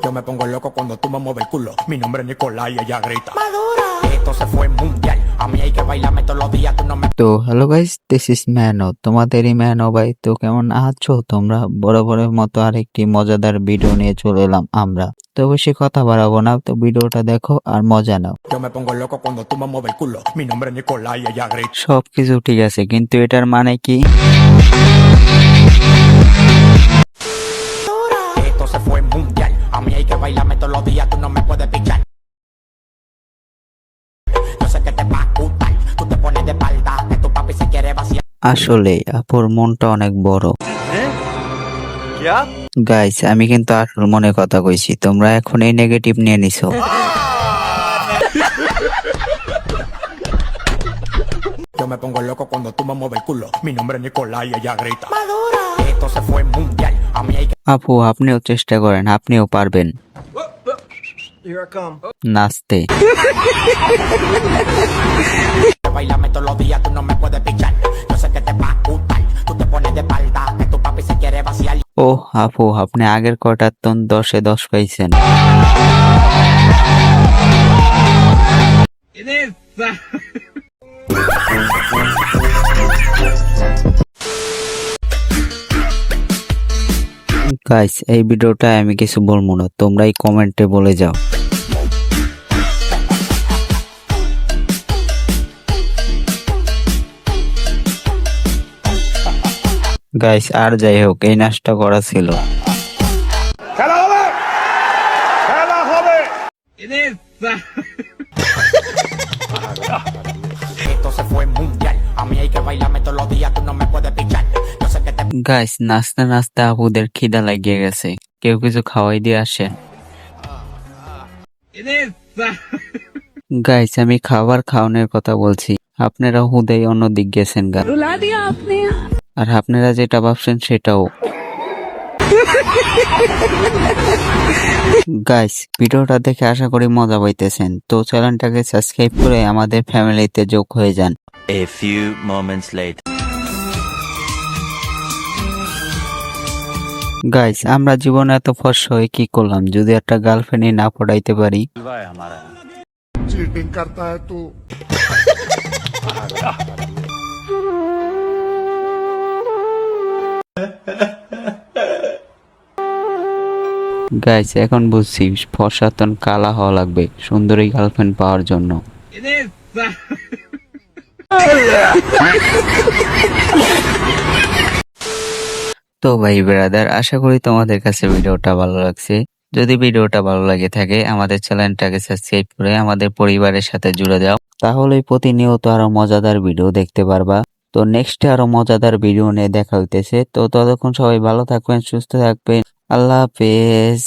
Yo me pongo loco cuando tú me mueves el culo. Mi nombre es Nicolás y ella grita. Madura. Esto se fue mundial. A mí hay que bailarme todos los días. Tú no me. তো hello guys, this is Mano, তোমাদেরই Mano ভাই। তো কেমন আছো তোমরা? বরাবরের মতো আরেকটি মজাদার ভিডিও নিয়ে চলে এলাম আমরা। তো বেশি কথা বাড়াবো না, তো ভিডিওটা দেখো আর মজা নাও। Yo me pongo loco cuando tú me mueves el culo. Mi nombre es Nicolás y ella grita. সবকিছু ঠিক আছে, কিন্তু এটার মানে কি? Esto se fue mundial. A mí hay que bailarme todos los días. Tú no me puedes pichar. Yo sé que te va a gustar. Tú te pones de espalda. Que tu papi se quiere vaciar. আসলে আপুর মনটা অনেক বড়। Guys, আমি কিন্তু আসল মনে কথা কইছি, তোমরা এখন এই নেগেটিভ নিয়ে নিছো। Yo me pongo loco cuando tú me mueves el culo. Mi nombre es Nicolás y ella grita. Madura. Esto se fue mundial. A mí hay que আপু, আপনিও চেষ্টা করেন, আপনিও পারবেন নাচতে। bailarme todos los días. Tú no me puedes pichar. Yo sé que te va a gustar. Tú te pones de espalda. Que tu papi se quiere vaciar. ও আপু, আপনি আগের কটার তো 10-এ 10 পাইছেন। গাইস, এই ভিডিওটা আমি কিছু বলবো না, তোমরাই কমেন্টে বলে যাও। গাইস, আর যাই হোক, এই নাচটা করা ছিল। Esto se fue mundial. A mí hay que bailarme todos los días. Tú no me puedes pichar. Yo sé que te. Guys, নাচতে নাচতে আপুদের খিদা লাগিয়ে গেছে, কেউ কিছু খাওয়াই দিয়ে আসে। গাইস, আমি খাবার খাওয়ানোর কথা বলছি, আপনারা হুদাই অন্য দিক গেছেন গা। আর আপনারা যেটা ভাবছেন সেটাও। গাইস, ভিডিওটা দেখে আশা করি মজা পাইতেছেন, তো চ্যানেলটাকে সাবস্ক্রাইব করে আমাদের ফ্যামিলিতে যোগ হয়ে যান। A few moments later. Guys, আমরা জীবনে এত ফর্সা হয়ে কি করলাম, যদি একটা গার্লফ্রেন্ডই না পড়াইতে পারি। चीटिंग करता है तू। গাইস, এখন বুঝছি ফর্সা তন কালা হওয়া লাগবে সুন্দরী গার্লফ্রেন্ড পাওয়ার জন্য। তো ভাই ব্রাদার, আশা করি তোমাদের কাছে ভিডিওটা ভালো লাগছে। যদি ভিডিওটা ভালো লাগে থাকে, আমাদের চ্যানেলটাকে সাবস্ক্রাইব করে আমাদের পরিবারের সাথে জুড়ে যাও, তাহলেই প্রতিনিয়ত আরো মজাদার ভিডিও দেখতে পারবা। তো নেক্সটে আরো মজাদার ভিডিও নিয়ে দেখা হইতেছে। তো ততক্ষণ সবাই ভালো থাকবেন, সুস্থ থাকবেন, আল্লাহ হাফেজ।